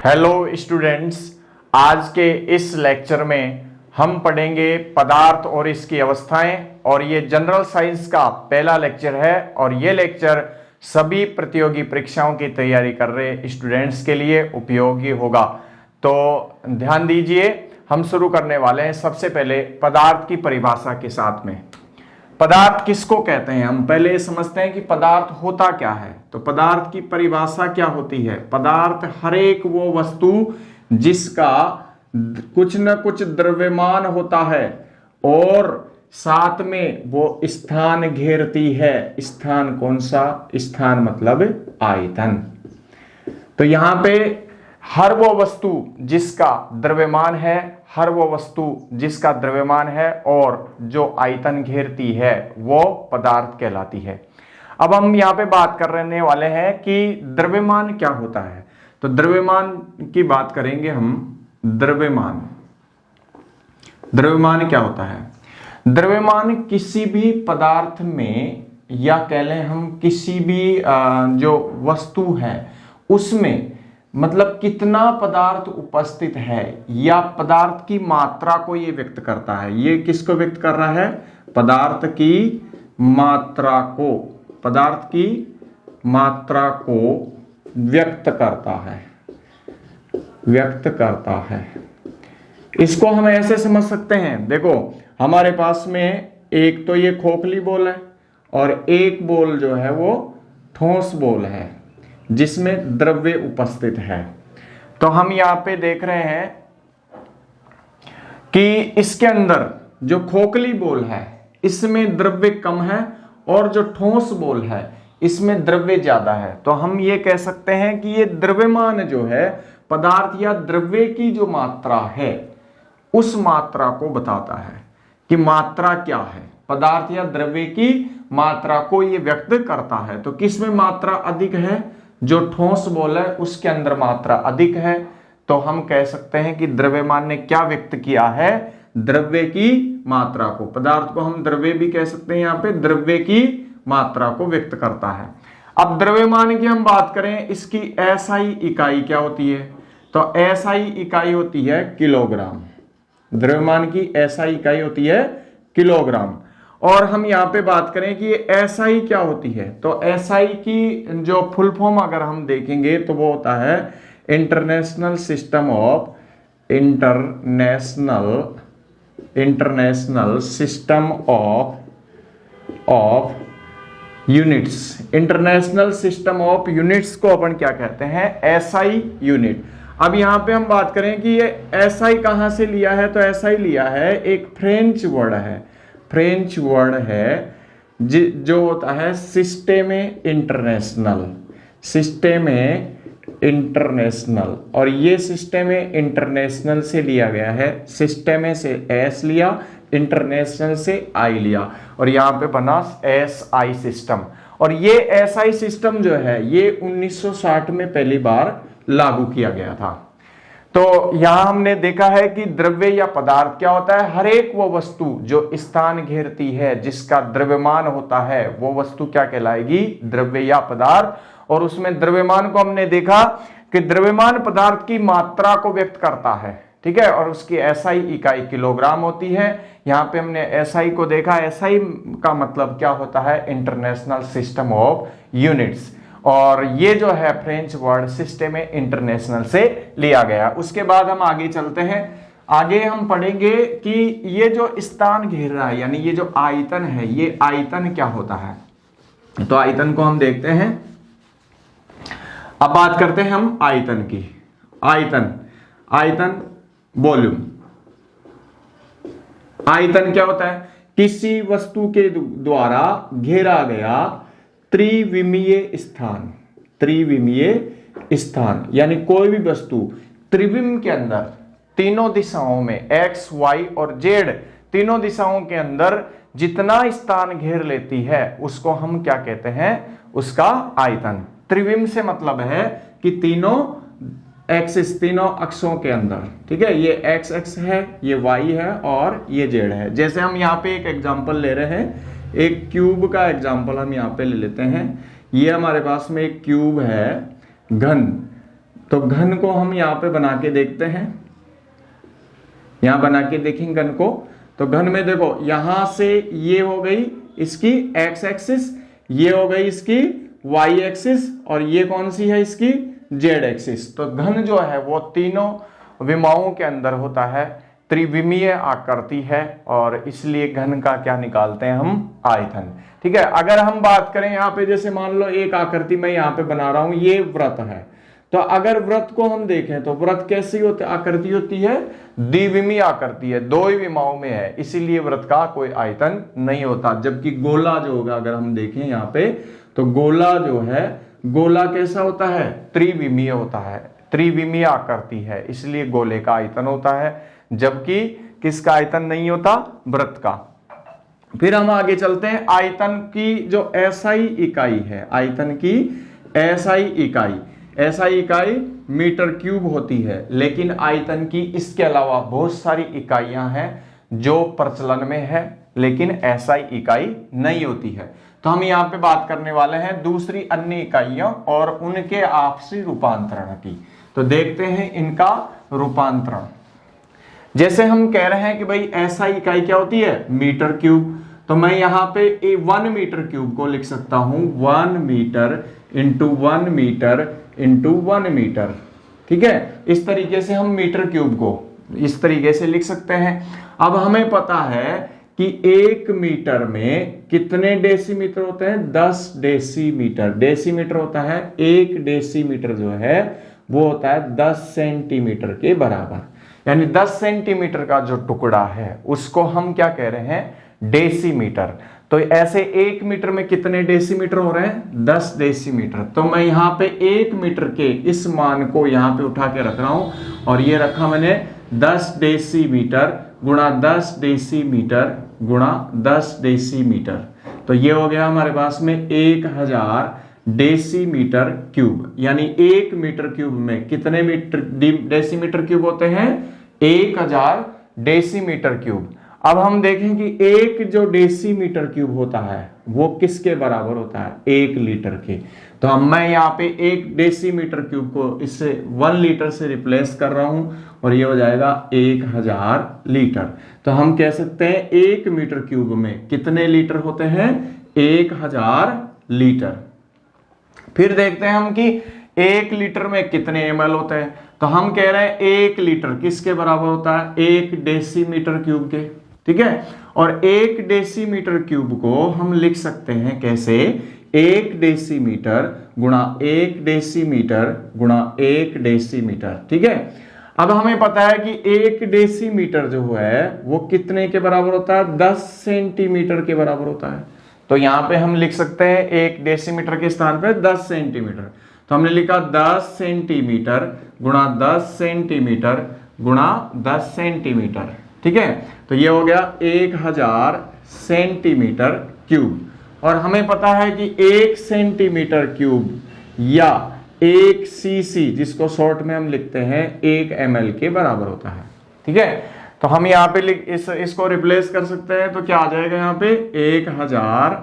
Hello students, आज के इस लेक्चर में हम पढ़ेंगे पदार्थ और इसकी अवस्थाएं। और ये जनरल साइंस का पहला लेक्चर है और ये लेक्चर सभी प्रतियोगी परीक्षाओं की तैयारी कर रहे स्टूडेंट्स के लिए उपयोगी होगा। तो ध्यान दीजिए, हम शुरू करने वाले हैं सबसे पहले पदार्थ की परिभाषा के साथ में। पदार्थ किसको कहते हैं, हम पहले समझते हैं कि पदार्थ होता क्या है। तो पदार्थ की परिभाषा क्या होती है? पदार्थ हर एक वो वस्तु जिसका कुछ न कुछ द्रव्यमान होता है और साथ में वो स्थान घेरती है। स्थान कौन सा? स्थान मतलब आयतन। तो यहां पे हर वो वस्तु जिसका द्रव्यमान है, हर वो वस्तु जिसका द्रव्यमान है और जो आयतन घेरती है वो पदार्थ कहलाती है। अब हम यहाँ पे बात करने वाले हैं कि द्रव्यमान क्या होता है। तो द्रव्यमान की बात करेंगे हम। द्रव्यमान क्या होता है? द्रव्यमान किसी भी पदार्थ में, या कह लें हम किसी भी जो वस्तु है उसमें, मतलब कितना पदार्थ उपस्थित है या पदार्थ की मात्रा को ये व्यक्त करता है। ये किसको व्यक्त कर रहा है? पदार्थ की मात्रा को, पदार्थ की मात्रा को व्यक्त करता है। इसको हम ऐसे समझ सकते हैं, देखो हमारे पास में एक तो ये खोखली बॉल है और एक बॉल जो है वो ठोस बॉल है जिसमें द्रव्य उपस्थित है। तो हम यहां पे देख रहे हैं कि इसके अंदर जो खोखली बॉल है इसमें द्रव्य कम है और जो ठोस बॉल है इसमें द्रव्य ज्यादा है। तो हम ये कह सकते हैं कि ये द्रव्यमान जो है पदार्थ या द्रव्य की जो मात्रा है उस मात्रा को बताता है कि मात्रा क्या है। पदार्थ या द्रव्य की मात्रा को ये व्यक्त करता है। तो किस में मात्रा अधिक है? जो ठोस बॉल है उसके अंदर मात्रा अधिक है। तो हम कह सकते हैं कि द्रव्यमान ने क्या व्यक्त किया है? द्रव्य की मात्रा को। पदार्थ को हम द्रव्य भी कह सकते हैं, यहां पे द्रव्य की मात्रा को व्यक्त करता है। अब द्रव्यमान की हम बात करें, इसकी एसआई इकाई क्या होती है? तो एसआई इकाई होती है किलोग्राम। द्रव्यमान की एसआई इकाई होती है किलोग्राम। और हम यहां पे बात करें कि ये एसआई क्या होती है, तो एसआई की जो फुल फॉर्म अगर हम देखेंगे तो वो होता है international system of units. International system of units को अपन क्या कहते हैं? SI unit. अब यहां पे हम बात करें कि ये एसआई कहां से लिया है, तो एसआई लिया है, एक फ्रेंच वर्ड है जो होता है सिस्टेम इंटरनेशनल। और ये सिस्टेम इंटरनेशनल से लिया गया है। सिस्टेम से एस लिया, इंटरनेशनल से आई लिया और यहां पे बना एसआई सिस्टम। और ये एसआई सिस्टम जो है ये 1960 में पहली बार लागू किया गया था। तो यहां हमने देखा है कि द्रव्य या पदार्थ क्या होता है? हर एक वो वस्तु जो स्थान घेरती है जिसका द्रव्यमान होता है वो वस्तु क्या कहलाएगी? द्रव्य या पदार्थ। और उसमें द्रव्यमान को हमने देखा कि द्रव्यमान पदार्थ की मात्रा को व्यक्त करता है, ठीक है, और उसकी एसआई इकाई किलोग्राम होती है। यहां पे हमने एसआई को देखा। एसआई का मतलब क्या होता है? International system of units. और ये जो है फ्रेंच वर्ड सिस्टम इंटरनेशनल से लिया गया। उसके बाद हम आगे चलते हैं। आगे हम पढ़ेंगे कि ये जो स्थान घेर रहा है, यानी ये जो आयतन है, ये आयतन क्या होता है। तो आयतन को हम देखते हैं। अब बात करते हैं हम आयतन की। आयतन वॉल्यूम। आयतन क्या होता है? किसी वस्तु के द्वारा घेरा गया त्रिविमीय स्थान, यानी कोई भी वस्तु त्रिविम के अंदर तीनों दिशाओं में एक्स, वाई और जेड तीनों दिशाओं के अंदर जितना स्थान घेर लेती है उसको हम क्या कहते हैं? उसका आयतन। त्रिविम से मतलब है कि तीनों एक्सिस, तीनों अक्षों के अंदर, ठीक है। ये एक्स एक्स है, ये वाई है और ये जेड है। जैसे हम यहाँ पे एक एग्जांपल ले रहे हैं, एक क्यूब का एग्जांपल हम यहाँ पे ले लेते हैं। ये हमारे पास में एक क्यूब है घन, तो घन को हम यहाँ पे बना के देखते हैं, यहां बना के देखेंगे घन को। तो घन में देखो यहां से ये हो गई इसकी x एक्सिस, ये हो गई इसकी y एक्सिस, और ये कौन सी है इसकी z एक्सिस। तो घन जो है वो तीनों विमाओं के अंदर होता है, त्रिविमीय आकृति है, और इसलिए घन का क्या निकालते हैं हम, आयतन। ठीक है, अगर हम बात करें यहाँ पे, जैसे मान लो एक आकृति मैं यहाँ पे बना रहा हूं, ये व्रत है, तो अगर व्रत को हम देखें तो व्रत कैसी होती आकृति होती है, द्विविमीय आकृति है, दो ही विमाओं में है, इसीलिए व्रत का कोई आयतन नहीं होता। जबकि गोला जो होगा, अगर हम देखें यहाँ पे, तो गोला जो है, गोला कैसा होता है, त्रिविमीय होता है, त्रिविमीय आकृति है, इसलिए गोले का आयतन होता है, जबकि किसका आयतन नहीं होता, व्रत का। फिर हम आगे चलते हैं, आयतन की जो एसआई इकाई है, आयतन की एसआई इकाई, एसआई इकाई मीटर क्यूब होती है, लेकिन आयतन की इसके अलावा बहुत सारी इकाइयां हैं जो प्रचलन में है, लेकिन एसआई इकाई नहीं होती है। तो हम यहाँ पे बात करने वाले हैं दूसरी अन्य इकाइयों और उनके आपसी रूपांतरण की। तो देखते हैं इनका रूपांतरण। जैसे हम कह रहे हैं कि भाई एसआई इकाई क्या होती है, मीटर क्यूब, तो मैं यहाँ पे 1 मीटर क्यूब को लिख सकता हूं 1 metre into 1 metre into 1 metre. ठीक है, इस तरीके से हम मीटर क्यूब को इस तरीके से लिख सकते हैं। अब हमें पता है कि 1 मीटर में कितने डेसीमीटर होते हैं, 10 डेसीमीटर। डेसीमीटर होता है 1 डेसीमीटर जो है वो होता है 10 सेंटीमीटर के बराबर, यानी 10 सेंटीमीटर का जो टुकड़ा है उसको हम क्या कह रहे हैं, डेसीमीटर। तो ऐसे 1 मीटर में कितने डेसीमीटर हो रहे हैं, 10 डेसीमीटर। तो मैं यहाँ पे 1 मीटर के इस मान को यहाँ पे उठा के रख रहा हूं, और ये रखा मैंने 10 डेसीमीटर गुणा 10 डेसीमीटर गुणा 10 डेसीमीटर। तो ये हो गया हमारे पास में 1000 डेसीमीटर क्यूब, यानी 1 मीटर क्यूब में कितने मीटर डेसीमीटर क्यूब होते हैं, 1000 डेसीमीटर क्यूब। अब हम देखें कि एक जो डेसीमीटर क्यूब होता है वो किसके बराबर होता है, 1 लीटर के। तो हम मैं यहाँ पे 1 डेसीमीटर क्यूब को इससे 1 लीटर से रिप्लेस कर रहा हूं, और ये हो जाएगा 1000 लीटर। तो हम कह सकते हैं 1 मीटर क्यूब में कितने लीटर होते हैं, 1000 लीटर। फिर देखते हैं हम कि 1 लीटर में कितने ml होते हैं। तो हम कह रहे हैं 1 लीटर किसके बराबर होता है, 1 डेसीमीटर क्यूब के। ठीक है, और 1 डेसीमीटर क्यूब को हम लिख सकते हैं कैसे, 1 डेसीमीटर गुणा 1 डेसीमीटर गुणा 1 डेसीमीटर। ठीक है, अब हमें पता है कि 1 डेसीमीटर जो है वो कितने के बराबर होता है, 10 सेंटीमीटर के बराबर होता है। तो यहां पे हम लिख सकते हैं 1 डेसीमीटर के स्थान पे 10 सेंटीमीटर। तो हमने लिखा 10 सेंटीमीटर गुणा 10 सेंटीमीटर गुणा 10 सेंटीमीटर। ठीक है, तो ये हो गया 1000 सेंटीमीटर क्यूब। और हमें पता है कि 1 सेंटीमीटर क्यूब या 1 सीसी, जिसको शॉर्ट में हम लिखते हैं 1 ml के बराबर होता है। ठीक है, तो हम यहाँ पे इसको रिप्लेस कर सकते हैं, तो क्या आ जाएगा यहाँ पे 1000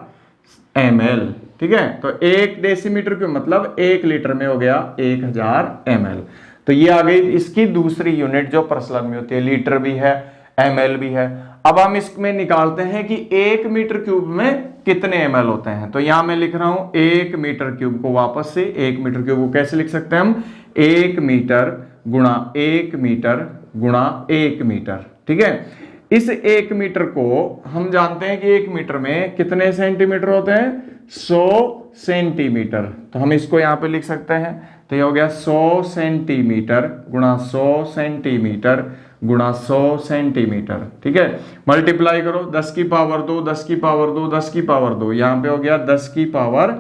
ml। ठीक है, तो 1 डेसीमीटर क्यूब मतलब 1 लीटर में हो गया 1000 ml। तो ये आ गई इसकी दूसरी यूनिट जो प्रचलन में होती है, लीटर भी है ml भी है। अब हम इसमें निकालते हैं कि 1 मीटर क्यूब में कितने ml होते हैं। तो यहां मैं लिख रहा हूं 1 मीटर क्यूब को, वापस से 1 मीटर क्यूब को कैसे लिख सकते हैं हम, 1 मीटर गुणा 1 मीटर गुणा 1 मीटर। ठीक है, इस 1 मीटर को हम जानते हैं कि 1 मीटर में कितने सेंटीमीटर होते हैं, 100 सेंटीमीटर। तो हम इसको यहां पे लिख सकते हैं, तो ये हो गया 100 सेंटीमीटर गुणा 100 सेंटीमीटर गुणा 100 सेंटीमीटर। ठीक है, मल्टीप्लाई करो, 10 की पावर 2, 10 की पावर 2, 10 की पावर 2, यहां पे हो गया 10 की पावर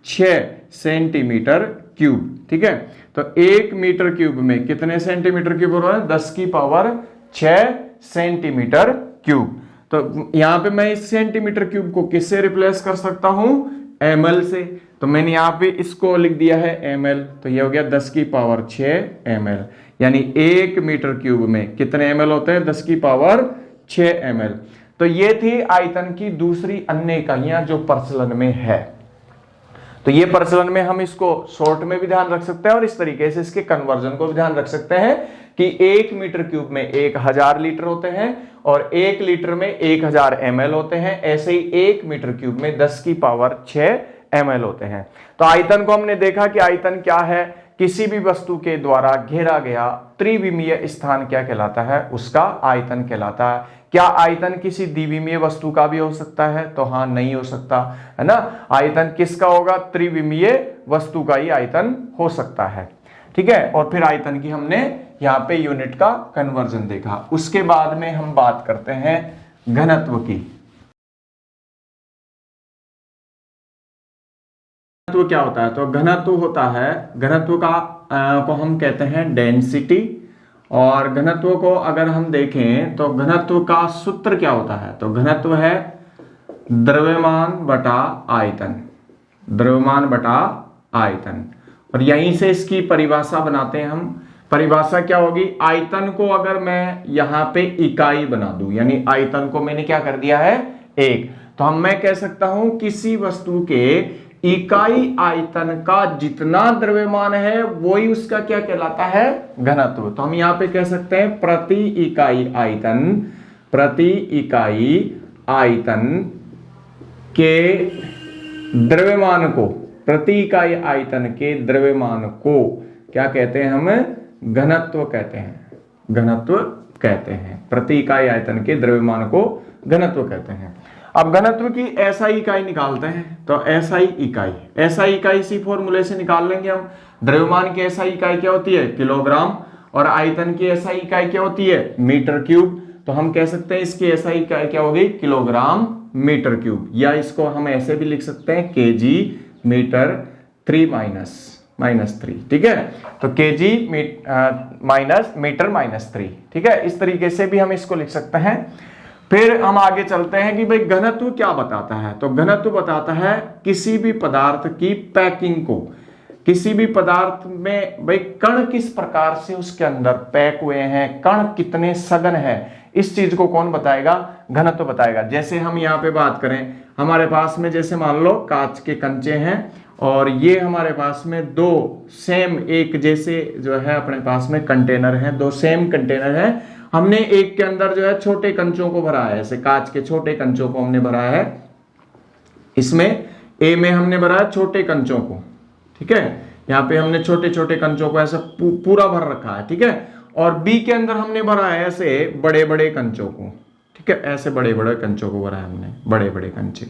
6 सेंटीमीटर क्यूब। ठीक है, तो 1 मीटर क्यूब में कितने सेंटीमीटर क्यूब हो रहा है, 10 की पावर 6 सेंटीमीटर क्यूब। तो यहां पे मैं इस सेंटीमीटर क्यूब को किससे रिप्लेस कर सकता हूं, ml से। तो मैंने यहां पे इसको लिख दिया है ml, तो ये हो गया 10 की पावर 6 ml, यानी 1 मीटर क्यूब में कितने ml होते हैं, 10 की पावर 6 ml। तो ये थी आयतन की दूसरी अन्य इकाइयां जो प्रचलन में है। तो ये प्रचलन में हम इसको शॉर्ट में भी ध्यान रख सकते हैं और इस तरीके से इसके कन्वर्जन को भी ध्यान रख सकते हैं कि 1 मीटर क्यूब में 1000 लीटर होते हैं और 1 लीटर में 1000 ml होते हैं। ऐसे ही 1 मीटर क्यूब में 10 की पावर 6 ml होते हैं। तो आयतन को हमने देखा कि आयतन क्या है, किसी भी वस्तु के द्वारा घेरा गया त्रिविमीय स्थान क्या कहलाता है, उसका आयतन कहलाता है। क्या आयतन किसी द्विविमीय वस्तु का भी हो सकता है, तो हाँ नहीं हो सकता, है ना। आयतन किसका होगा, त्रिविमीय वस्तु का ही आयतन हो सकता है, ठीक है। और फिर आयतन की हमने यहाँ पे यूनिट का कन्वर्जन देखा। उसके बाद में हम बात करते हैं घनत्व की। घनत्व क्या होता है, तो घनत्व होता है, घनत्व का को हम कहते हैं डेंसिटी। और घनत्व को अगर हम देखें तो घनत्व का सूत्र क्या होता है, तो घनत्व है द्रव्यमान बटा आयतन, द्रव्यमान बटा आयतन। और यहीं से इसकी परिभाषा बनाते हैं हम। परिभाषा क्या होगी, आयतन को अगर मैं यहां पे इकाई बना दूं, यानी आयतन को मैंने क्या कर दिया है 1, तो मैं कह सकता हूं किसी वस्तु के इकाई आयतन का जितना द्रव्यमान है वही उसका क्या कहलाता है, घनत्व। तो हम यहां पे कह सकते हैं प्रति इकाई आयतन, प्रति इकाई आयतन के द्रव्यमान को, प्रति इकाई आयतन के द्रव्यमान को क्या कहते हैं, हम घनत्व कहते हैं, घनत्व कहते हैं। प्रति इकाई आयतन के द्रव्यमान को घनत्व कहते हैं। अब घनत्व की एसआई इकाई निकालते हैं, तो एसआई इकाई, एसआई इकाई इसी फॉर्मूले से निकाल लेंगे हम। द्रव्यमान की एसआई इकाई क्या होती है, किलोग्राम, और आयतन की एसआई इकाई क्या होती है, मीटर क्यूब। तो हम कह सकते हैं इसकी एसआई इकाई क्या होगी, किलोग्राम मीटर क्यूब, या इसको हम ऐसे भी लिख सकते हैं केजी मीटर 3 माइनस 3, ठीक है। तो केजी माइनस मीटर -3, ठीक है। इस तरीके से भी हम इसको लिख सकते हैं। फिर हम आगे चलते हैं कि भाई घनत्व क्या बताता है, तो घनत्व बताता है किसी भी पदार्थ की पैकिंग को, किसी भी पदार्थ में भाई कण किस प्रकार से उसके अंदर पैक हुए हैं, कण कितने सघन है, इस चीज को कौन बताएगा, घनत्व बताएगा। जैसे हम यहाँ पे बात करें, हमारे पास में जैसे मान लो कांच के कंचे हैं और ये हमारे पास में दो सेम एक जैसे जो है अपने पास में कंटेनर है, दो सेम कंटेनर है। हमने एक के अंदर जो है छोटे कंचों को भरा है, ऐसे कांच के छोटे कंचों को हमने भरा है, इसमें ए में हमने भरा है छोटे कंचों को, ठीक है। यहाँ पे हमने छोटे छोटे कंचों को ऐसा पूरा भर रखा है, ठीक है। और बी के अंदर हमने भरा है ऐसे बड़े बड़े कंचों को, ठीक है, ऐसे बड़े बड़े कंचों को भरा है हमने, बड़े बड़े कंचे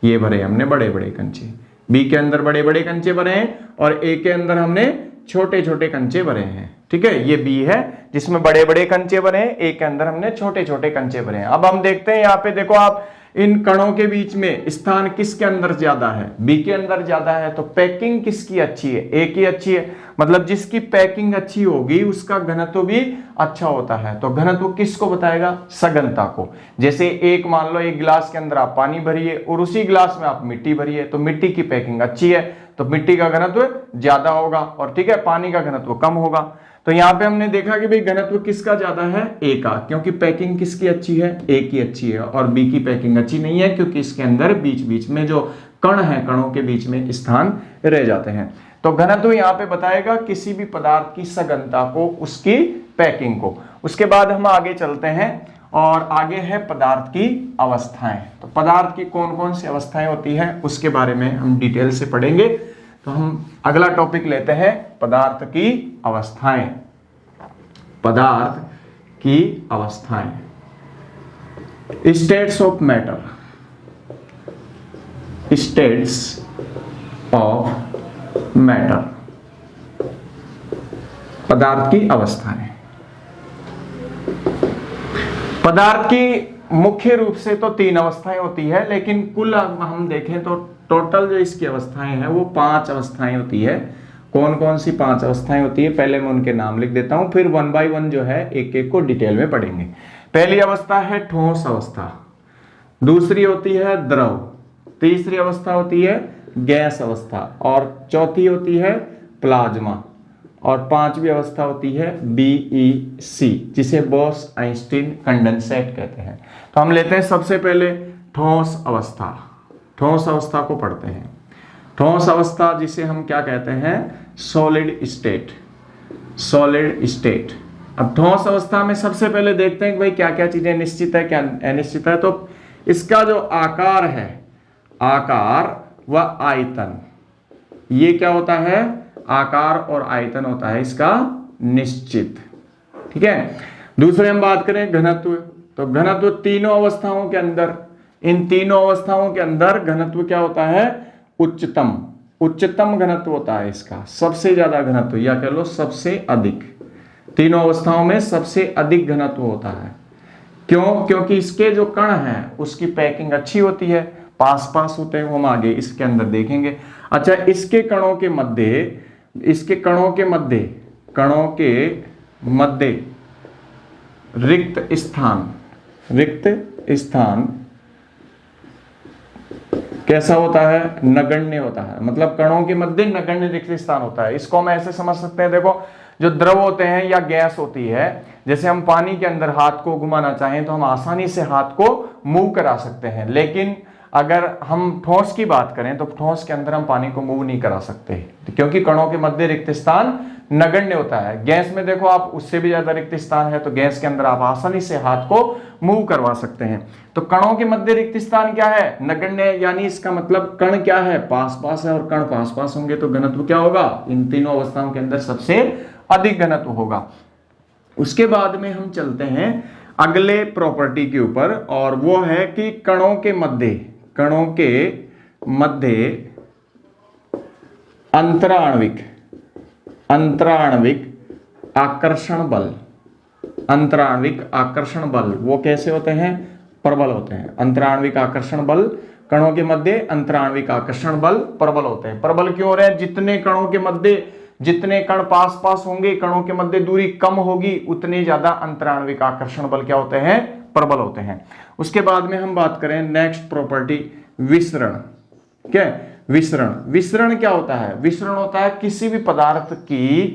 ये भरे हमने, बड़े बड़े कंचे। बी के अंदर बड़े बड़े कंचे भरे हैं और ए के अंदर हमने छोटे छोटे कंचे भरे हैं, ठीक है। ये बी है जिसमें बड़े बड़े कंचे भरे हैं, ए के अंदर हमने छोटे छोटे कंचे भरे हैं। अब हम देखते हैं यहाँ पे, देखो आप, इन कणों के बीच में स्थान किसके अंदर ज्यादा है, बी के अंदर ज्यादा है। तो पैकिंग किसकी अच्छी है, ए की अच्छी है। मतलब जिसकी पैकिंग अच्छी होगी उसका घनत्व भी अच्छा होता है। तो घनत्व किसको बताएगा, सघनता को। जैसे एक मान लो एक गिलास के अंदर आप पानी भरिए और उसी गिलास में आप मिट्टी भरिए, तो मिट्टी की पैकिंग अच्छी है तो मिट्टी का घनत्व ज्यादा होगा, और ठीक है पानी का घनत्व कम होगा। तो यहाँ पे हमने देखा कि भाई घनत्व किसका ज्यादा है, ए का, क्योंकि पैकिंग किसकी अच्छी है, ए की अच्छी है। और बी की पैकिंग अच्छी नहीं है क्योंकि इसके अंदर बीच बीच में जो कण है, कणों के बीच में स्थान रह जाते हैं। तो घनत्व यहाँ पे बताएगा किसी भी पदार्थ की सघनता को, उसकी पैकिंग को। उसके बाद हम आगे चलते हैं और आगे है पदार्थ की अवस्थाएं। तो पदार्थ की कौन कौन सी अवस्थाएं होती हैं उसके बारे में हम डिटेल से पढ़ेंगे। तो हम अगला टॉपिक लेते हैं पदार्थ की अवस्थाएं। पदार्थ की अवस्थाएं, states of matter, states of matter, पदार्थ की अवस्थाएं। पदार्थ की मुख्य रूप से तो 3 अवस्थाएं होती है, लेकिन कुल हम देखें तो टोटल जो इसकी अवस्थाएं हैं वो 5 अवस्थाएं होती है। कौन कौन सी 5 अवस्थाएं होती है, पहले मैं उनके नाम लिख देता हूं, फिर 1 बाय 1 जो है एक एक को डिटेल में पढ़ेंगे। पहली अवस्था है ठोस अवस्था, दूसरी होती है द्रव, तीसरी अवस्था होती है गैस अवस्था, और चौथी होती है प्लाज्मा, और 5वीं अवस्था होती है BEC, जिसे बोस आइंस्टीन कंडेंसेट कहते हैं। तो हम लेते हैं सबसे पहले ठोस अवस्था। ठोस अवस्था को पढ़ते हैं। ठोस अवस्था जिसे हम क्या कहते हैं, सॉलिड स्टेट, सॉलिड स्टेट। अब ठोस अवस्था में सबसे पहले देखते हैं कि भाई क्या क्या चीजें निश्चित है क्या अनिश्चित है। तो इसका जो आकार है, आकार व आयतन, ये क्या होता है, आकार और आयतन होता है इसका निश्चित। ठीक है। दूसरे हम बात करें घनत्व, तो घनत्व तीनों अवस्थाओं के अंदर, इन तीनों अवस्थाओं के अंदर घनत्व क्या होता है, उच्चतम, उच्चतम घनत्व होता है इसका, सबसे ज्यादा घनत्व या कह लो सबसे अधिक, तीनों अवस्थाओं में सबसे अधिक घनत्व होता है। क्यों? क्योंकि इसके जो कण हैं उसकी पैकिंग अच्छी होती है, पास पास होते हैं, वो हम आगे इसके अंदर देखेंगे। अच्छा, इसके कणों के मध्य, इसके कणों के मध्य, कणों के मध्य रिक्त स्थान, रिक्त स्थान कैसा होता है, नगण्य होता है। मतलब कणों के मध्य नगण्य रिक्त स्थान होता है। इसको हम ऐसे समझ सकते हैं, देखो जो द्रव होते हैं या गैस होती है, जैसे हम पानी के अंदर हाथ को घुमाना चाहें तो हम आसानी से हाथ को मूव करा सकते हैं, लेकिन अगर हम ठोस की बात करें तो ठोस के अंदर हम पानी को मूव नहीं करा सकते, क्योंकि कणों के मध्य रिक्त स्थान नगण्य होता है। गैस में देखो आप उससे भी ज्यादा रिक्त स्थान है, तो गैस के अंदर आप आसानी से हाथ को मूव करवा सकते हैं। तो कणों के मध्य रिक्त स्थान क्या है, नगण्य, यानी इसका मतलब कण क्या है, पास पास है, और कण पास पास होंगे तो घनत्व क्या होगा, इन तीनों अवस्थाओं के अंदर सबसे अधिक घनत्व होगा। उसके बाद में हम चलते हैं अगले प्रॉपर्टी के ऊपर, और वो है कि कणों के मध्य, कणों के मध्य अंतराण्विक, अंतराण्विक आकर्षण बल, अंतराण्विक आकर्षण बल वो कैसे होते हैं, प्रबल होते हैं। अंतराण्विक आकर्षण बल, कणों के मध्य अंतराण्विक आकर्षण बल प्रबल होते हैं। प्रबल क्यों हो रहे हैं, जितने कणों के मध्य, जितने कण पास पास होंगे, कणों के मध्य दूरी कम होगी, उतने ज्यादा अंतराण्विक आकर्षण बल क्या होते हैं, प्रबल होते हैं। उसके बाद में हम बात करें नेक्स्ट प्रॉपर्टी, विसरण। क्या है विसरण? विसरण क्या होता है, विसरण होता है किसी भी पदार्थ की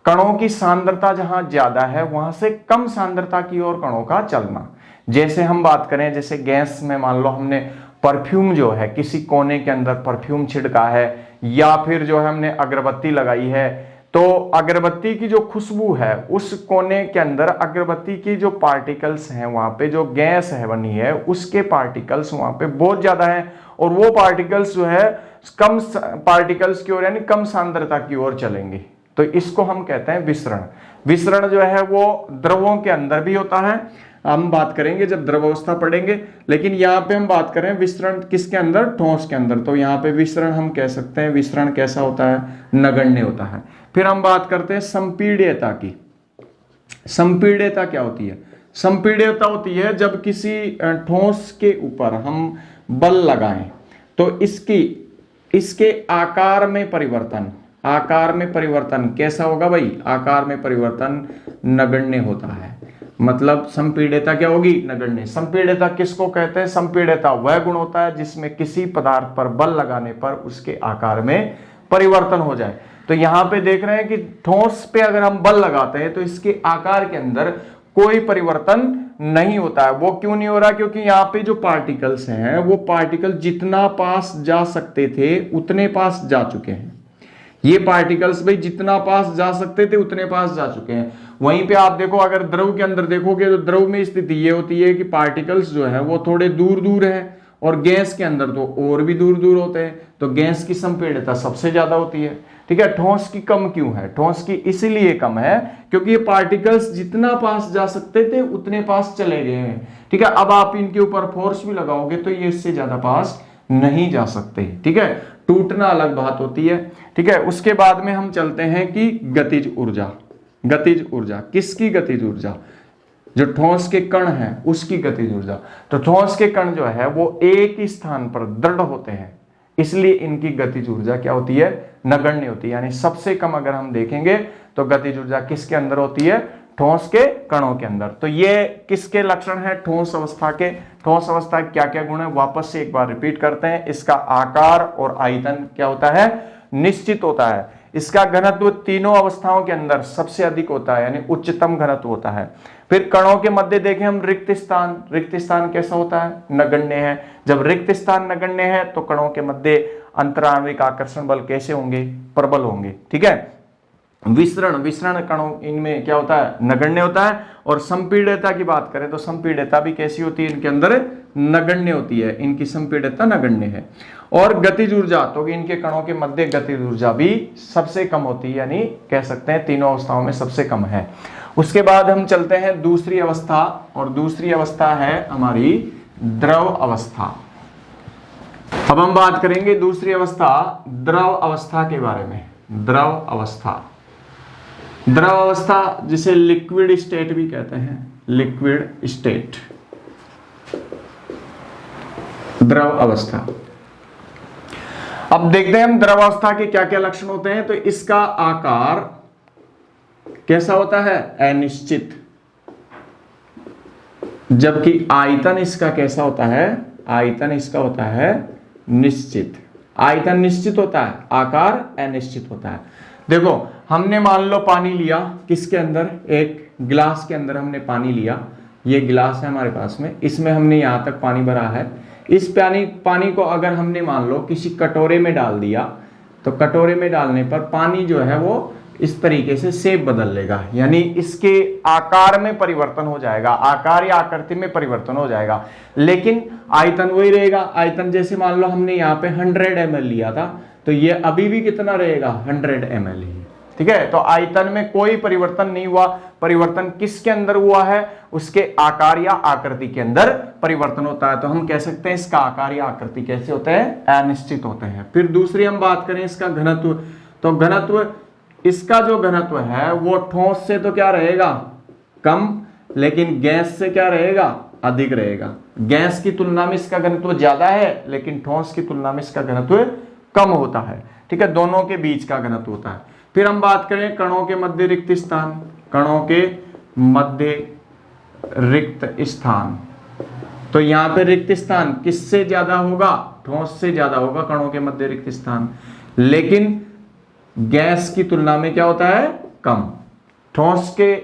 कणों की सांद्रता जहां ज्यादा है वहां से कम सांद्रता की ओर कणों का चलना। जैसे हम बात करें, जैसे गैस में मान लो हमने परफ्यूम जो है, किसी कोने के अंदर परफ्यूम छिड़का है, या फिर जो है हमने अगरबत्ती लगाई है, तो अगरबत्ती की जो खुशबू है उस कोने के अंदर अगरबत्ती की जो पार्टिकल्स हैं, वहां पे जो गैस है बनी है उसके पार्टिकल्स वहां पे बहुत ज्यादा है, और वो पार्टिकल्स जो है कम पार्टिकल्स की ओर यानी कम सांद्रता की ओर चलेंगे। तो इसको हम कहते हैं विसरण। विसरण जो है वो द्रवों के अंदर भी होता है, हम बात करेंगे जब द्रव अवस्था पढ़ेंगे, लेकिन यहाँ पे हम बात करें विसरण किसके अंदर, ठोस के अंदर। तो यहाँ पे विसरण हम कह सकते हैं, विसरण कैसा होता है, नगण्य होता है। फिर हम बात करते हैं संपीड्यता की। संपीड्यता क्या होती है? संपीड्यता होती है जब किसी ठोस के ऊपर हम बल लगाएं तो इसके आकार में परिवर्तन, आकार में परिवर्तन कैसा होगा भाई, आकार में परिवर्तन नगण्य होता है। मतलब संपीड्यता क्या होगी, नगण्य। संपीड्यता किसको कहते हैं? संपीड्यता वह गुण होता है जिसमें किसी पदार्थ पर बल लगाने पर उसके आकार में परिवर्तन हो जाए। तो यहां पे देख रहे हैं कि ठोस पे अगर हम बल लगाते हैं तो इसके आकार के अंदर कोई परिवर्तन नहीं होता है। वो क्यों नहीं हो रहा? क्योंकि यहाँ पे जो पार्टिकल्स हैं वो पार्टिकल जितना पास जा सकते थे उतने पास जा चुके हैं। ये पार्टिकल्स भाई जितना पास जा सकते थे उतने पास जा चुके हैं। वहीं पे आप देखो, अगर द्रव के अंदर देखोगे तो द्रव में स्थिति ये होती है कि पार्टिकल्स जो है वो थोड़े दूर दूर है, और गैस के अंदर तो और भी दूर दूर होते हैं। तो गैस की संपीड्यता सबसे ज्यादा होती है। ठीक है, ठोस की कम क्यों है? ठोस की इसीलिए कम है क्योंकि ये पार्टिकल्स जितना पास जा सकते थे उतने पास चले गए हैं। ठीक है, अब आप इनके ऊपर फोर्स भी लगाओगे तो ये इससे ज्यादा पास नहीं जा सकते। ठीक है, टूटना अलग बात होती है। ठीक है, उसके बाद में हम चलते हैं कि गतिज ऊर्जा। गतिज ऊर्जा किसकी गतिज ऊर्जा? जो ठोस के कण हैं उसकी गतिज ऊर्जा। तो ठोस के कण जो है वो एक ही स्थान पर दृढ़ होते हैं, इसलिए इनकी गतिज ऊर्जा क्या होती है? नगण्य होती है। यानी सबसे कम अगर हम देखेंगे तो गतिज ऊर्जा किसके अंदर होती है? ठोस के कणों के अंदर। तो ये किसके लक्षण है? ठोस अवस्था के। ठोस अवस्था क्या क्या गुण है वापस से एक बार रिपीट करते हैं। इसका आकार और आयतन क्या होता है? निश्चित होता है। इसका घनत्व तीनों अवस्थाओं के अंदर सबसे अधिक होता है, यानी उच्चतम घनत्व होता है। फिर कणों के मध्य देखें हम रिक्त स्थान। रिक्त स्थान कैसा होता है? नगण्य है। जब रिक्त स्थान नगण्य है तो कणों के मध्य अंतराण्विक आकर्षण बल कैसे होंगे, प्रबल होंगे। ठीक है। विसरण कणों इनमें क्या होता है, नगण्य होता है। और संपीड्यता की बात करें तो संपीड्यता भी कैसी होती है, इनके अंदर नगण्य होती है, इनकी संपीड्यता नगण्य है। और गतिज ऊर्जा, तो इनके कणों के मध्य गतिज ऊर्जा भी सबसे कम होती है, यानी कह सकते हैं तीनों अवस्थाओं में सबसे कम है। उसके बाद हम चलते हैं दूसरी अवस्था, और दूसरी अवस्था है हमारी द्रव अवस्था। अब हम बात करेंगे दूसरी अवस्था द्रव अवस्था के बारे में। द्रव अवस्था, द्रव अवस्था जिसे लिक्विड स्टेट भी कहते हैं, लिक्विड स्टेट, द्रव अवस्था। अब देखते हैं हम द्रव अवस्था के क्या क्या लक्षण होते हैं। तो इसका आकार कैसा होता है, अनिश्चित, जबकि आयतन इसका कैसा होता है, आयतन इसका होता है निश्चित। आयतन निश्चित होता है, आकार अनिश्चित होता है। देखो हमने मान लो पानी लिया, किसके अंदर, एक गिलास के अंदर हमने पानी लिया, ये गिलास है हमारे पास में, इसमें हमने यहां तक पानी भरा है। इस पानी को अगर हमने मान लो किसी कटोरे में डाल दिया, तो कटोरे में डालने पर पानी जो है वो इस तरीके से शेप बदल लेगा, यानी इसके आकार में परिवर्तन हो जाएगा, आकार या आकृति में परिवर्तन हो जाएगा, लेकिन आयतन वही रहेगा। आयतन जैसे मान लो हमने यहाँ पे 100 ml लिया था, तो ये अभी भी कितना रहेगा, 100 ml ही। ठीक है। तो आयतन में कोई परिवर्तन नहीं हुआ, परिवर्तन किसके अंदर हुआ है, उसके आकार या आकृति के अंदर परिवर्तन होता है। तो हम कह सकते हैं इसका आकार या आकृति कैसे होते हैं, अनिश्चित होते हैं। फिर दूसरी हम बात करें इसका घनत्व, तो घनत्व, इसका जो घनत्व है वो ठोस से तो क्या रहेगा, कम, लेकिन गैस से क्या रहेगा, अधिक रहेगा। गैस की तुलना में इसका घनत्व ज्यादा है, लेकिन ठोस की तुलना में इसका घनत्व कम होता है। ठीक है, दोनों के बीच का घनत्व होता है। फिर हम बात करें कणों के मध्य रिक्त स्थान, कणों के मध्य रिक्त स्थान, तो यहां पे रिक्त स्थान किससे ज्यादा होगा, ठोस से ज्यादा होगा कणों के मध्य रिक्त स्थान, लेकिन गैस की तुलना में क्या होता है, कम। ठोस के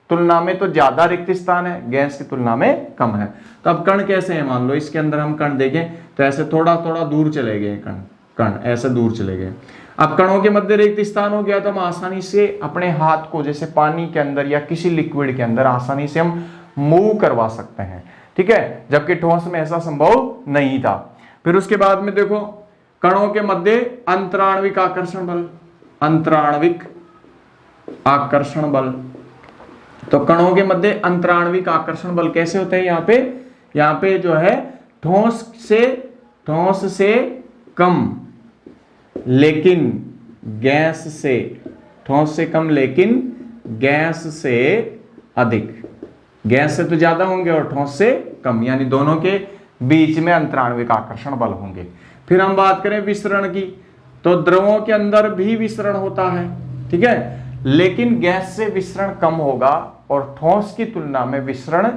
तुलना में तो ज्यादा रिक्त स्थान है, गैस की तुलना में कम है। तो अब कण कैसे हैं, मान लो इसके अंदर हम कण देखें तो ऐसे थोड़ा थोड़ा दूर चले गए कण ऐसे दूर चले गए। अब कणों के मध्य रिक्त स्थान हो गया तो हम आसानी से अपने हाथ को जैसे पानी के अंदर या किसी लिक्विड के अंदर आसानी से हम मूव करवा सकते हैं। ठीक है, जबकि ठोस में ऐसा संभव नहीं था। फिर उसके बाद में देखो कणों के मध्य अंतराण्विक आकर्षण बल, अंतराण्विक आकर्षण बल, तो कणों के मध्य अंतराण्विक आकर्षण बल कैसे होते हैं, यहाँ पे जो है ठोस से कम लेकिन गैस से, ठोस से कम लेकिन गैस से अधिक। गैस से तो ज्यादा होंगे और ठोस से कम, यानी दोनों के बीच में अंतराण्विक आकर्षण बल होंगे। फिर हम बात करें विसरण की, तो द्रवों के अंदर भी विसरण होता है। ठीक है, लेकिन गैस से विसरण कम होगा और ठोस की तुलना में विसरण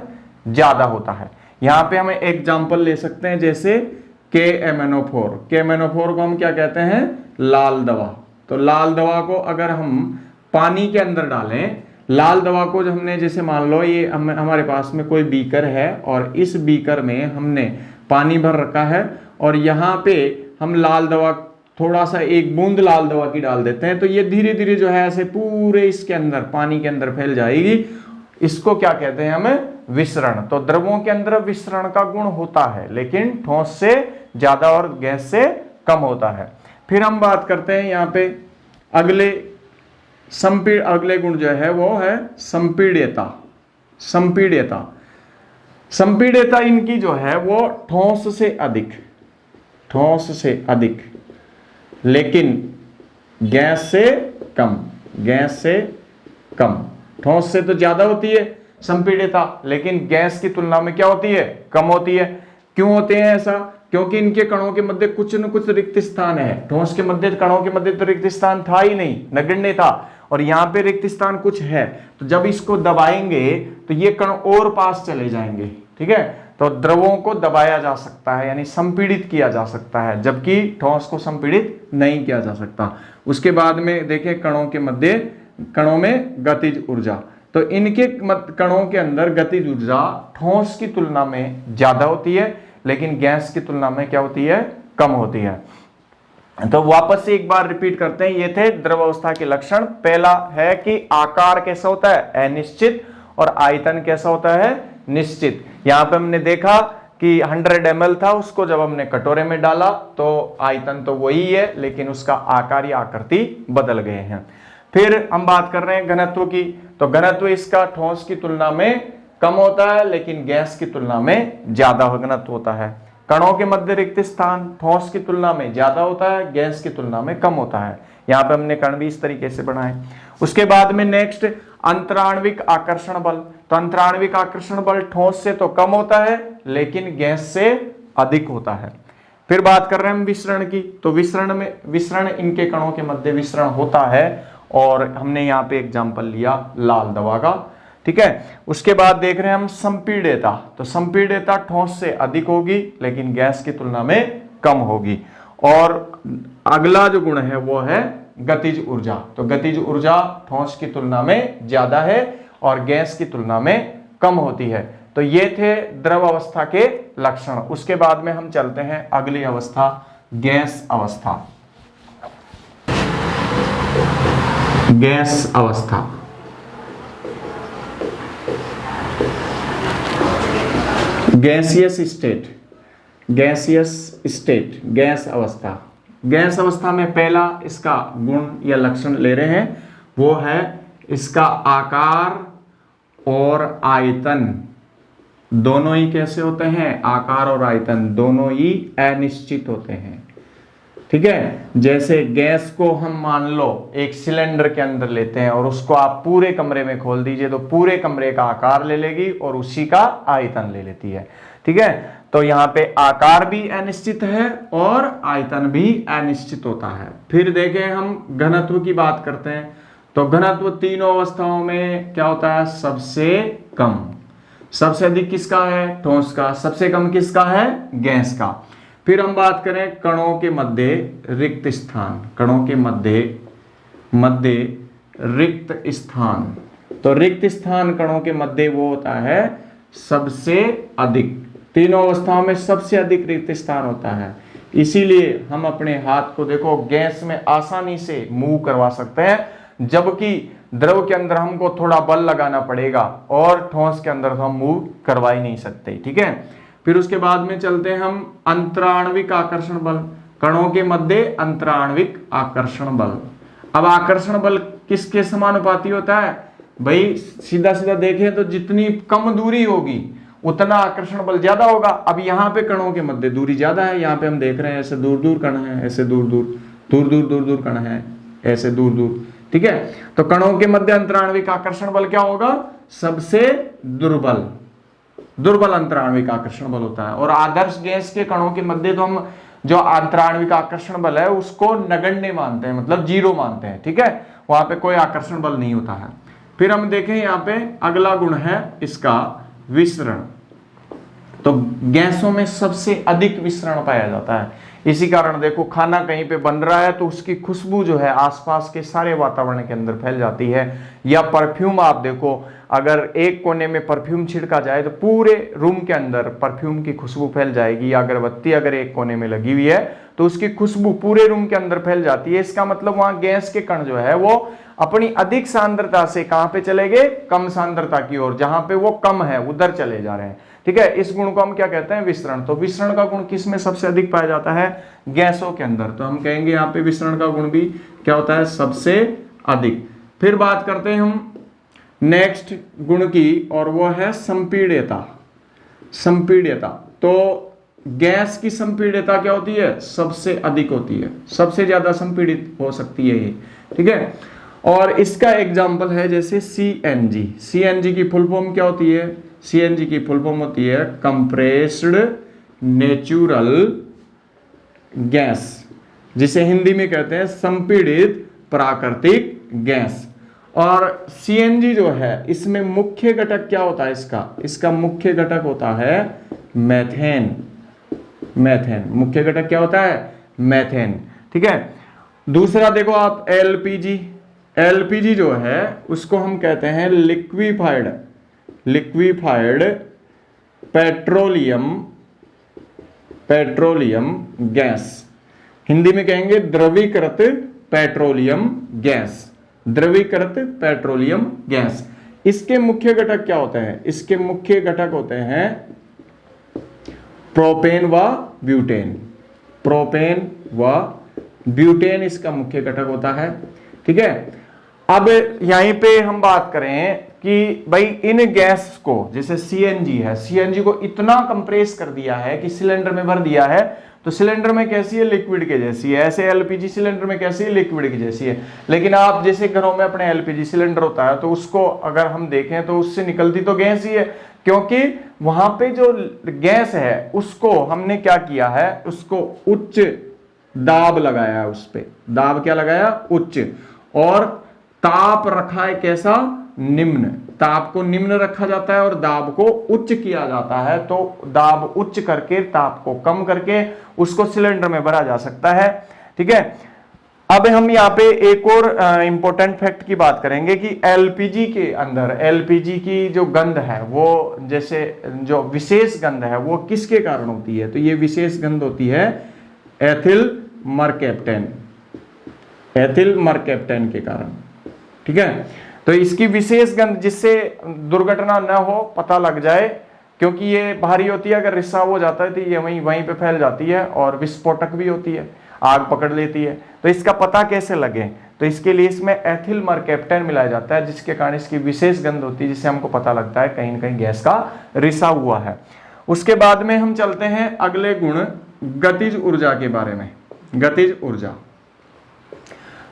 ज्यादा होता है। यहां पे हम एग्जाम्पल ले सकते हैं, जैसे KMnO4 को हम क्या कहते हैं, लाल दवा। तो लाल दवा को अगर हम पानी के अंदर डालें, लाल दवा को जो हमने जैसे मान लो ये हमारे पास में कोई बीकर है और इस बीकर में हमने पानी भर रखा है और यहाँ पे हम लाल दवा थोड़ा सा एक बूंद लाल दवा की डाल देते हैं, तो ये धीरे धीरे जो है ऐसे पूरे इसके अंदर पानी के अंदर फैल जाएगी। इसको क्या कहते हैं हमें, विसरण। तो द्रवों के अंदर विसरण का गुण होता है, लेकिन ठोस से ज्यादा और गैस से कम होता है। फिर हम बात करते हैं यहाँ पे अगले गुण जो है वो है संपीड्यता। संपीड्यता इनकी जो है वो ठोस से अधिक लेकिन गैस से कम। ठोस से तो ज्यादा होती है संपीड्यता, लेकिन गैस की तुलना में क्या होती है, कम होती है। क्यों होते हैं ऐसा, क्योंकि इनके कणों के मध्य कुछ न कुछ रिक्त स्थान है। ठोस के मध्य, कणों के मध्य तो रिक्त स्थान था ही नहीं, नगण्य था, और यहाँ पे रिक्त स्थान कुछ है। तो जब इसको दबाएंगे तो ये कण और पास चले जाएंगे। ठीक है, तो द्रवों को दबाया जा सकता है, यानी संपीड़ित किया जा सकता है, जबकि ठोस को संपीड़ित नहीं किया जा सकता। उसके बाद में देखें कणों में गतिज ऊर्जा, तो इनके कणों के अंदर गतिज ऊर्जा ठोस की तुलना में ज्यादा होती है, लेकिन गैस की तुलना में क्या होती है, कम होती है। तो वापस से एक बार रिपीट करते हैं, ये थे द्रव अवस्था के लक्षण। पहला है कि आकार कैसा होता है, अनिश्चित, और आयतन कैसा होता है, निश्चित। यहां पे हमने देखा कि 100 ml था, उसको जब हमने कटोरे में डाला तो आयतन तो वही है, लेकिन उसका आकार या आकृति बदल गए हैं। फिर हम बात कर रहे हैं घनत्व की, तो घनत्व इसका ठोस की तुलना में कम होता है, लेकिन गैस की तुलना में ज्यादा घनत्व होता है। कणों के मध्य रिक्त स्थान ठोस की तुलना में ज्यादा होता है, गैस की तुलना में कम होता है। यहाँ पे हमने कण भी इस तरीके से बनाए। उसके बाद में नेक्स्ट अंतराण्विक आकर्षण बल। तो अंतराण्विक आकर्षण बल ठोस से तो कम होता है, लेकिन गैस से अधिक होता है। फिर बात कर रहे हैं हम विसरण की, तो विसरण इनके कणों के मध्य विसरण होता है, और हमने यहाँ पे एग्जाम्पल लिया लाल दवा का, ठीक है। उसके बाद देख रहे हैं हम संपीड्यता, तो संपीड्यता ठोस से अधिक होगी, लेकिन गैस की तुलना में कम होगी। और अगला जो गुण है वो है गतिज ऊर्जा, तो गतिज ऊर्जा ठोस की तुलना में ज्यादा है और गैस की तुलना में कम होती है। तो ये थे द्रव अवस्था के लक्षण। उसके बाद में हम चलते हैं अगली अवस्था, गैस अवस्था। गैस अवस्था, gaseous state, gaseous state, gas अवस्था। गैस अवस्था में पहला इसका गुण या लक्षण ले रहे हैं, वो है इसका आकार और आयतन दोनों ही कैसे होते हैं, आकार और आयतन दोनों ही अनिश्चित होते हैं, ठीक है। जैसे गैस को हम मान लो एक सिलेंडर के अंदर लेते हैं और उसको आप पूरे कमरे में खोल दीजिए, तो पूरे कमरे का आकार ले लेगी और उसी का आयतन ले लेती है, ठीक है। तो यहाँ पे आकार भी अनिश्चित है और आयतन भी अनिश्चित होता है। फिर देखें हम घनत्व की बात करते हैं, तो घनत्व तीनों अवस्थाओं में क्या होता है, सबसे कम। सबसे अधिक किसका है, ठोस का। सबसे कम किसका है, गैस का। फिर हम बात करें कणों के मध्य रिक्त स्थान, कणों के मध्य रिक्त स्थान, तो रिक्त स्थान कणों के मध्य वो होता है सबसे अधिक। तीनों अवस्थाओं में सबसे अधिक रिक्त स्थान होता है, इसीलिए हम अपने हाथ को देखो गैस में आसानी से मूव करवा सकते हैं, जबकि द्रव के अंदर हमको थोड़ा बल लगाना पड़ेगा और ठोस के अंदर तो हम मूव करवा ही नहीं सकते, ठीक है। फिर उसके बाद में चलते हैं हम अंतराण्विक आकर्षण बल, कणों के मध्य अंतराण्विक आकर्षण बल। अब आकर्षण बल किसके समानुपाती होता है भाई, सीधा सीधा देखें तो जितनी कम दूरी होगी उतना आकर्षण बल ज्यादा होगा। अब यहाँ पे कणों के मध्य दूरी ज्यादा है, यहाँ पे हम देख रहे हैं ऐसे दूर दूर कण है, ऐसे दूर दूर कण है, ऐसे दूर दूर, ठीक है। तो कणों के मध्य अंतराण्विक आकर्षण बल क्या होगा, सबसे दुर्बल अंतराण्विक आकर्षण बल होता है। और आदर्श गैस के कणों के मध्य तो हम जो अंतराण्विक आकर्षण बल है उसको नगण्य मानते हैं, मतलब जीरो मानते हैं, ठीक है, वहां पे कोई आकर्षण बल नहीं होता है। फिर हम देखें यहाँ पे अगला गुण है इसका विसरण, तो गैसों में सबसे अधिक विसरण पाया जाता है। इसी कारण देखो खाना कहीं पे बन रहा है तो उसकी खुशबू जो है आसपास के सारे वातावरण के अंदर फैल जाती है, या परफ्यूम आप देखो, अगर एक कोने में परफ्यूम छिड़का जाए तो पूरे रूम के अंदर परफ्यूम की खुशबू फैल जाएगी, या अगरबत्ती अगर एक कोने में लगी हुई है तो उसकी खुशबू पूरे रूम के अंदर फैल जाती है। इसका मतलब वहां गैस के कण जो है वो अपनी अधिक सांद्रता से कहां पे चले गए, कम सांद्रता की ओर, जहां पे वो कम है उधर चले जा रहे हैं, ठीक है। इस गुण को हम क्या कहते हैं, विसरण। तो विसरण का गुण किस में सबसे अधिक पाया जाता है, गैसों के अंदर, तो हम कहेंगे यहाँ पे विसरण का गुण भी क्या होता है, सबसे अधिक। फिर बात करते हैं हम नेक्स्ट गुण की, और वो है संपीड्यता। संपीड्यता, तो गैस की संपीड्यता क्या होती है, सबसे अधिक होती है, सबसे ज्यादा संपीड़ित हो सकती है ये, ठीक है। और इसका एग्जाम्पल है जैसे सीएनजी। सीएनजी की फुल फॉर्म क्या होती है, सीएनजी की फुल फॉर्म होती है कंप्रेस्ड नेचुरल गैस, जिसे हिंदी में कहते हैं संपीड़ित प्राकृतिक गैस। और सीएनजी जो है इसमें मुख्य घटक क्या होता है, इसका मुख्य घटक होता है मेथेन। मेथेन मुख्य घटक क्या होता है, मेथेन, ठीक है। दूसरा देखो आप एलपीजी। एलपीजी जो है उसको हम कहते हैं लिक्विफाइड पेट्रोलियम गैस, हिंदी में कहेंगे द्रवीकृत पेट्रोलियम गैस, द्रवीकृत पेट्रोलियम गैस। इसके मुख्य घटक क्या होते हैं? इसके मुख्य घटक होते हैं प्रोपेन व ब्यूटेन, प्रोपेन व ब्यूटेन इसका मुख्य घटक होता है। ठीक है, अब यहीं पे हम बात करें कि भाई इन गैस को, जैसे सीएनजी है, सीएनजी को इतना कंप्रेस कर दिया है कि सिलेंडर में भर दिया है, तो सिलेंडर में कैसी है? लिक्विड के जैसी है। ऐसे एलपीजी सिलेंडर में कैसी है? लिक्विड की जैसी है। लेकिन आप जैसे घरों में अपने एलपीजी सिलेंडर होता है तो उसको अगर हम देखें तो उससे निकलती तो गैस ही है, क्योंकि वहां पे जो गैस है उसको हमने क्या किया है? उसको उच्च दाब लगाया है, उस पे दाब क्या लगाया? उच्च, और ताप रखा है कैसा? निम्न। ताप को निम्न रखा जाता है और दाब को उच्च किया जाता है। तो दाब उच्च करके ताप को कम करके उसको सिलेंडर में भरा जा सकता है। ठीक है, अब हम यहाँ पे एक और इंपॉर्टेंट फैक्ट की बात करेंगे कि एलपीजी के अंदर एलपीजी की जो गंध है, वो जैसे जो विशेष गंध है वो किसके कारण होती है? तो ये विशेष गंध होती है एथिल मरकैप्टेन, एथिल मरकैप्टेन के कारण। ठीक है, तो इसकी विशेष गंध जिससे दुर्घटना न हो, पता लग जाए, क्योंकि ये भारी होती है, अगर रिसाव हो जाता है तो ये वहीं पे फैल जाती है और विस्फोटक भी होती है, आग पकड़ लेती है। तो इसका पता कैसे लगे? तो इसके लिए इसमें एथिल मरकैप्टेन मिलाया जाता है, जिसके कारण इसकी विशेष गंध होती है, जिससे हमको पता लगता है कहीं न कहीं गैस का रिसाव हुआ है। उसके बाद में हम चलते हैं अगले गुण, गतिज ऊर्जा के बारे में। गतिज ऊर्जा,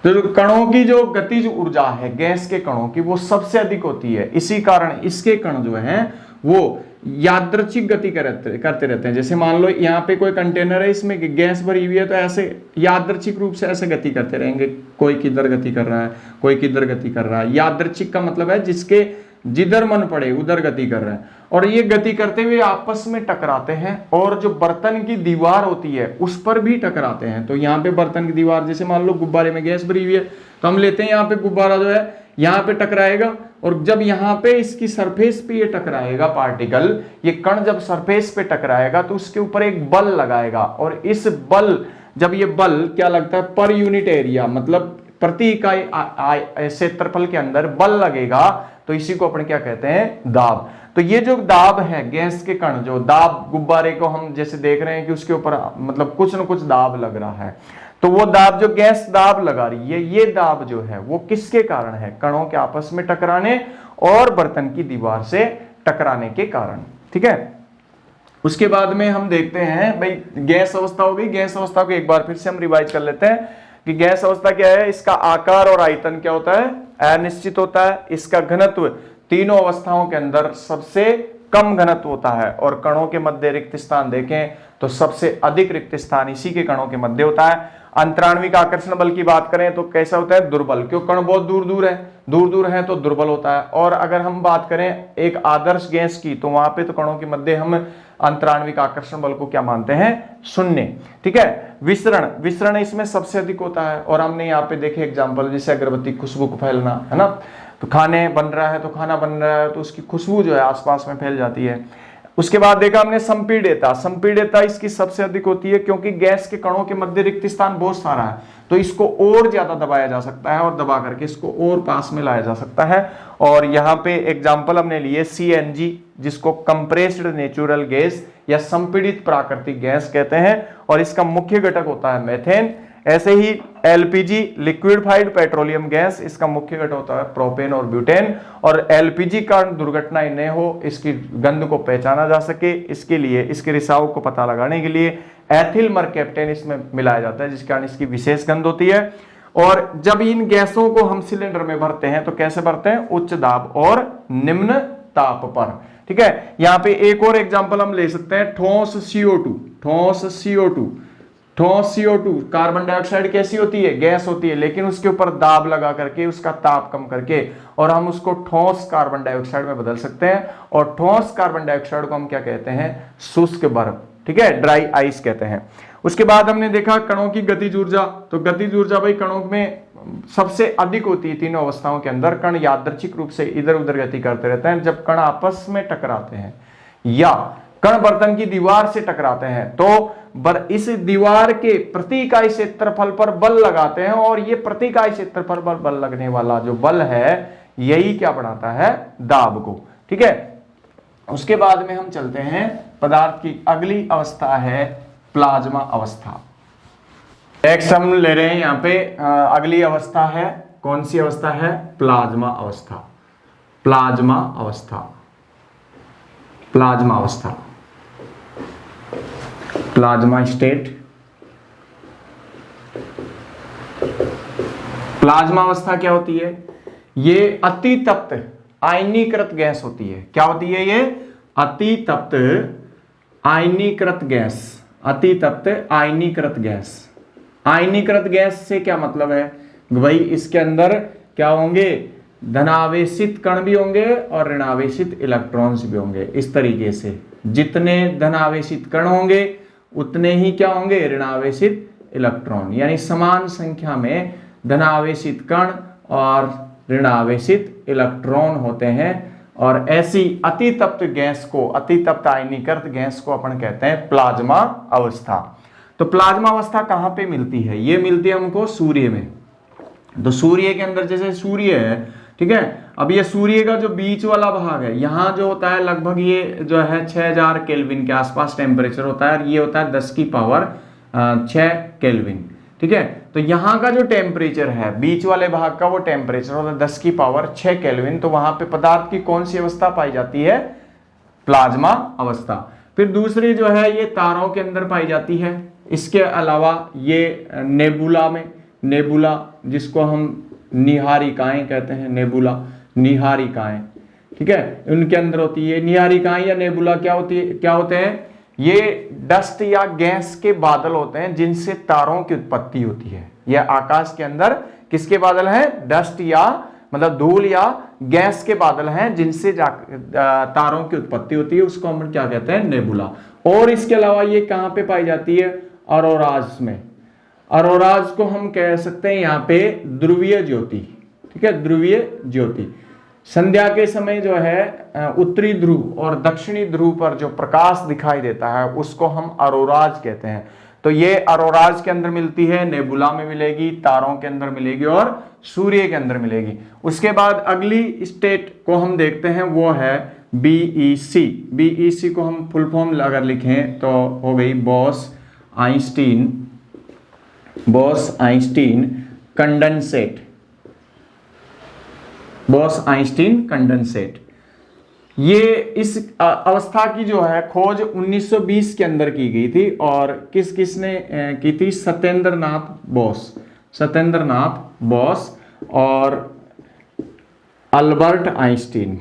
तो कणों की जो गतिज ऊर्जा है गैस के कणों की, वो सबसे अधिक होती है। इसी कारण इसके कण जो हैं वो यादृच्छिक गति करते रहते हैं। जैसे मान लो यहाँ पे कोई कंटेनर है, इसमें गैस भरी हुई है, तो ऐसे यादृच्छिक रूप से ऐसे गति करते रहेंगे। कोई किधर गति कर रहा है, कोई किधर गति कर रहा है। यादृच्छिक का मतलब है जिसके जिधर मन पड़े उधर गति कर रहे हैं, और ये गति करते हुए आपस में टकराते हैं, और जो बर्तन की दीवार होती है उस पर भी टकराते हैं। तो यहाँ पे बर्तन की दीवार, जैसे मान लो गुब्बारे में गैस भरी हुई है, तो हम लेते हैं यहाँ पे गुब्बारा जो है यहाँ पे टकराएगा, और जब यहाँ पे इसकी सरफेस पे ये टकराएगा पार्टिकल, ये कण जब सरफेस पे टकराएगा तो उसके ऊपर एक बल लगाएगा, और इस बल, जब ये बल क्या लगता है? पर यूनिट एरिया, मतलब प्रति इकाई क्षेत्रफल के अंदर बल लगेगा, तो इसी को अपन क्या कहते हैं? दाब। तो ये जो दाब है गैस के कण, जो दाब गुब्बारे को हम जैसे देख रहे हैं कि उसके ऊपर मतलब कुछ न कुछ दाब लग रहा है, तो वो दाब जो गैस दाब लगा रही है, ये दाब जो है वो किसके कारण है? कणों के आपस में टकराने और बर्तन की दीवार से टकराने के कारण। ठीक है, उसके बाद में हम देखते हैं भाई गैस अवस्था हो गई। गैस अवस्था को एक बार फिर से हम रिवाइज कर लेते हैं कि गैस अवस्था क्या है? इसका आकार और आयतन क्या होता है? अनिश्चित होता है। इसका घनत्व तीनों अवस्थाओं के अंदर सबसे कम घनत्व होता है, और कणों के मध्य रिक्त स्थान देखें तो सबसे अधिक रिक्त स्थान इसी के कणों के मध्य होता है। अंतराण्विक आकर्षण बल की बात करें तो कैसा होता है? दुर्बल, क्यों? कण बहुत दूर दूर है तो दुर्बल होता है। और अगर हम बात करें एक आदर्श गैस की, तो वहां पे तो कणों के मध्य हम अंतराण्विक आकर्षण बल को क्या मानते हैं? शून्य। ठीक है, विसरण इसमें सबसे अधिक होता है, और हमने यहाँ पे देखे एग्जाम्पल, जैसे अगरबत्ती खुशबू को फैलना, है ना, तो खाने बन रहा है, तो खाना बन रहा है तो उसकी खुशबू जो है आसपास में फैल जाती है। उसके बाद देखा हमने संपीड्यता, संपीड्यता इसकी सबसे अधिक होती है, क्योंकि गैस के कणों के मध्य रिक्त स्थान बहुत सारा है, तो इसको और ज्यादा दबाया जा सकता है, और दबा करके इसको और पास में लाया जा सकता है। और यहाँ पे एग्जाम्पल हमने लिए सीएनजी, जिसको कंप्रेस्ड नेचुरल गैस या संपीड़ित प्राकृतिक गैस कहते हैं, और इसका मुख्य घटक होता है मेथेन। ऐसे ही एलपीजी, लिक्विफाइड पेट्रोलियम गैस, इसका मुख्य घटक होता है प्रोपेन और ब्यूटेन। और एलपीजी का दुर्घटनाएं न हो, इसकी गंध को पहचाना जा सके, इसके लिए, इसके रिसाव को पता लगाने के लिए एथिल मरकैप्टेन इसमें मिलाया जाता है, जिसके कारण इसकी विशेष गंध होती है। और जब इन गैसों को हम सिलेंडर में भरते हैं तो कैसे भरते हैं? उच्च दाब और निम्न ताप पर। ठीक है, यहाँ पे एक और एग्जांपल हम ले सकते हैं, ठोस CO2। ठोस CO2, ठोस CO2 कार्बन डाइऑक्साइड कैसी होती है? गैस होती है, लेकिन उसके ऊपर दाब लगा करके, उसका ताप कम करके, और हम उसको ठोस कार्बन डाइऑक्साइड में बदल सकते हैं। और ठोस कार्बन डाइऑक्साइड को हम क्या कहते हैं? शुष्क बर्फ। ठीक है, ड्राई आइस कहते हैं। उसके बाद हमने देखा कणों की गतिज ऊर्जा। तो गतिज ऊर्जा भाई कणों में सबसे अधिक होती है तीनों अवस्थाओं के अंदर। कण यादृच्छिक रूप से इधर उधर गति करते रहते हैं। जब कण आपस में टकराते हैं या कण बर्तन की दीवार से टकराते हैं तो इस दीवार के प्रति इकाई क्षेत्रफल पर बल लगाते हैं, और ये प्रति इकाई क्षेत्रफल पर बल लगने वाला जो बल है यही क्या बढ़ाता है, दाब को। ठीक है, उसके बाद में हम चलते हैं पदार्थ की अगली अवस्था है प्लाज्मा अवस्था। नेक्स्ट हम ले रहे हैं यहां पे अगली अवस्था है, कौन सी अवस्था है, प्लाज्मा अवस्था। प्लाज्मा अवस्था, प्लाज्मा अवस्था, प्लाज्मा स्टेट। प्लाज्मा अवस्था क्या होती है, ये अति तप्त आयनीकृत गैस होती है। क्या होती है ये, अति तप्त आयनीकृत गैस, अति तप्त आयनीकृत गैस। आयनीकृत गैस से क्या मतलब है भाई, इसके अंदर क्या होंगे, धनावेशित कण भी होंगे और ऋणावेशित इलेक्ट्रॉन्स भी होंगे। इस तरीके से जितने धनावेशित कण होंगे उतने ही क्या होंगे, ऋणावेशित इलेक्ट्रॉन, यानी समान संख्या में धनावेशित कण और ऋणावेशित इलेक्ट्रॉन होते हैं। और ऐसी अति तप्त गैस को, अति तप्त आयनीकृत गैस को अपन कहते हैं प्लाज्मा अवस्था। तो प्लाज्मा अवस्था कहां पे मिलती है, ये मिलती है हमको सूर्य में। तो सूर्य के अंदर जैसे सूर्य है, ठीक है, अब ये सूर्य का जो बीच वाला भाग है, यहां जो होता है लगभग ये जो है 6000 केल्विन के आसपास टेम्परेचर होता है, और ये होता है 10 की पावर 6 केल्विन। ठीक है, तो यहां का जो टेम्परेचर है बीच वाले भाग का, वो टेम्परेचर होता है 10 की पावर 6 केल्विन। तो वहां पे पदार्थ की कौन सी अवस्था पाई जाती है, प्लाज्मा अवस्था। फिर दूसरी जो है ये तारों के अंदर पाई जाती है। इसके अलावा ये नेबुला में, नेबुला जिसको हम निहारिकाएं कहते हैं, नेबुला, निहारिकाएं, ठीक है, उनके अंदर होती है। निहारिकाएं या नेबुला क्या होती है, क्या होते हैं, ये डस्ट या गैस के बादल होते हैं जिनसे तारों की उत्पत्ति होती है। यह आकाश के अंदर किसके बादल हैं, डस्ट या मतलब धूल या गैस के बादल हैं जिनसे तारों की उत्पत्ति होती है, उसको हम क्या कहते हैं, नेबुला। और इसके अलावा ये कहां पे पाई जाती है, अरोराज में। अरोराज को हम कह सकते हैं यहाँ पे ध्रुवीय ज्योति। ठीक है, ध्रुवीय ज्योति संध्या के समय जो है उत्तरी ध्रुव और दक्षिणी ध्रुव पर जो प्रकाश दिखाई देता है उसको हम अरोराज कहते हैं। तो ये अरोराज के अंदर मिलती है, नेबुला में मिलेगी, तारों के अंदर मिलेगी और सूर्य के अंदर मिलेगी। उसके बाद अगली स्टेट को हम देखते हैं, वो है बीईसी। बीईसी को हम फुल फॉर्म अगर लिखें तो हो गई boss Einstein, boss Einstein condensate, boss Einstein condensate. ये इस अवस्था की जो है खोज 1920 के अंदर की गई थी, और किसने की थी, सत्येंद्रनाथ बोस, सत्येंद्रनाथ बोस और अल्बर्ट आइंस्टीन,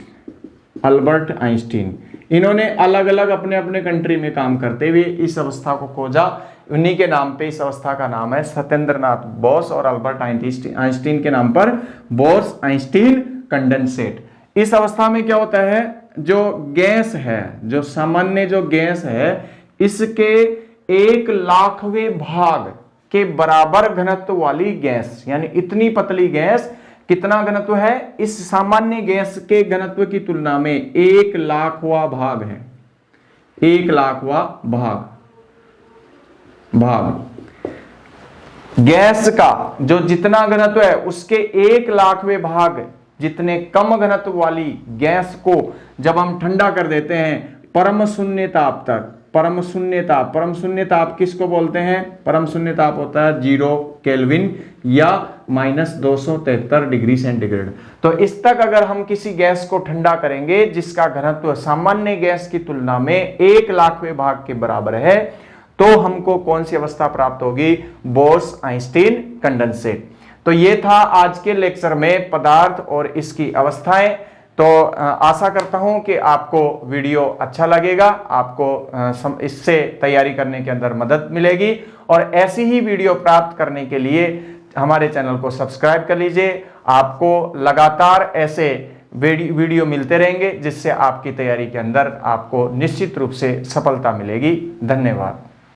अल्बर्ट आइंस्टीन। इन्होंने अलग अलग अपने अपने कंट्री में काम करते हुए इस अवस्था को खोजा। उन्हीं के नाम पे इस अवस्था का नाम है सत्येंद्रनाथ बोस, और अल्बर्ट आइंस्टीन के नाम पर बॉस आइंस्टीन कंडेंसेट। इस अवस्था में क्या होता है, जो गैस है, जो सामान्य जो गैस है, इसके 1,00,000वें भाग के बराबर घनत्व वाली गैस, यानी इतनी पतली गैस, कितना घनत्व है, इस सामान्य गैस के घनत्व की तुलना में 1,00,000वां भाग है, 1,00,000वां भाग गैस का जो जितना घनत्व है उसके 1,00,000वें भाग जितने कम घनत्व वाली गैस को जब हम ठंडा कर देते हैं परम शून्य ताप तक, परम शून्य ताप, परम शून्य ताप किसको बोलते हैं, परम शून्य ताप होता है 0 केल्विन या -273 डिग्री सेंटीग्रेड। तो इस तक अगर हम किसी गैस को ठंडा करेंगे जिसका घनत्व सामान्य गैस की तुलना में 1,00,000वें भाग के बराबर है, तो हमको कौन सी अवस्था प्राप्त होगी, बोस आइंस्टीन कंडेंसेट। तो ये था आज के लेक्चर में पदार्थ और इसकी अवस्थाएं। तो आशा करता हूं कि आपको वीडियो अच्छा लगेगा, आपको इससे तैयारी करने के अंदर मदद मिलेगी, और ऐसी ही वीडियो प्राप्त करने के लिए हमारे चैनल को सब्सक्राइब कर लीजिए। आपको लगातार ऐसे वीडियो मिलते रहेंगे जिससे आपकी तैयारी के अंदर आपको निश्चित रूप से सफलता मिलेगी। धन्यवाद।